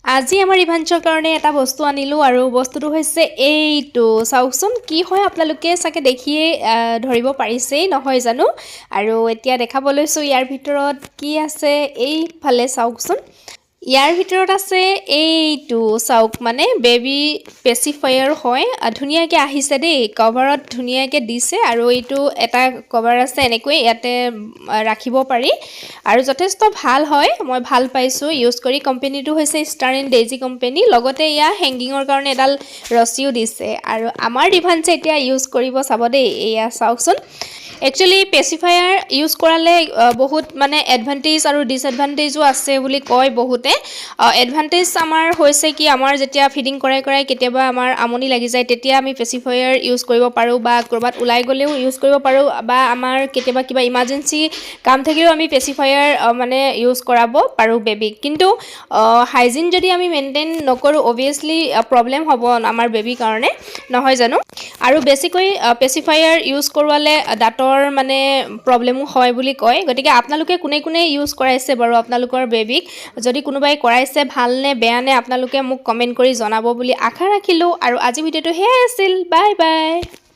আজি আমাৰ ইভান্সৰ কাৰণে এটা বস্তু আনিলোঁ আৰু বস্তুটো হৈছে এইটো চাওকচোন কি হয় আপোনালোকে চাগে দেখিয়ে ধৰিব পাৰিছেই নহয় জানো আৰু এতিয়া দেখাব লৈছোঁ ইয়াৰ ভিতৰত কি আছে এইফালে চাওকচোন ইয়াৰ ভিতৰত আছে এইটো চাওক মানে বেবী পেচিফায়াৰ হয় ধুনীয়াকৈ আহিছে দেই কভাৰত ধুনীয়াকৈ দিছে আৰু এইটো এটা কভাৰ আছে এনেকৈ ইয়াতে ৰাখিব পাৰি আৰু যথেষ্ট ভাল হয় মই ভাল পাইছোঁ ইউজ কৰি কোম্পানীটো হৈছে ষ্টাৰ এণ্ড ডেইজি কোম্পানী লগতে এয়া হেংগিঙৰ কাৰণে এডাল ৰছীও দিছে আৰু আমাৰ ডিভান্সে এতিয়া ইউজ কৰিব চাব দেই এয়া চাওকচোন একচুৱেলি পেচিফায়াৰ ইউজ কৰালে বহুত মানে এডভান্টেজ আৰু ডিসএডভান্টেজো আছে বুলি কয় বহুতে এডভান্টেজ আমাৰ হৈছে কি আমাৰ যেতিয়া ফিডিং কৰাই কেতিয়াবা আমাৰ আমনি লাগি যায় তেতিয়া আমি পেচিফায়াৰ ইউজ কৰিব পাৰোঁ বা ক'ৰবাত ওলাই গ'লেও ইউজ কৰিব পাৰোঁ বা আমাৰ কেতিয়াবা কিবা ইমাৰ্জেঞ্চি কাম থাকিলেও আমি পেচিফায়াৰ মানে ইউজ কৰাব পাৰোঁ বেবিক কিন্তু হাইজিন যদি আমি মেইনটেইন নকৰোঁ অবভিয়াছলি প্ৰব্লেম হ'ব আমাৰ বেবিৰ কাৰণে নহয় জানো আৰু বেছিকৈ পেচিফায়াৰ ইউজ কৰোৱালে দাঁতৰ মানে প্ৰব্লেমো হয় বুলি কয় গতিকে আপোনালোকে কোনে ইউজ কৰাইছে বাৰু আপোনালোকৰ বেবিক যদি কোনোবাই কৰাইছে ভাল নে বেয়া নে আপোনালোকে মোক কমেন্ট কৰি জনাব বুলি আশা ৰাখিলোঁ আৰু আজি ভিডিঅ'টো সেয়াই আছিল বাই বাই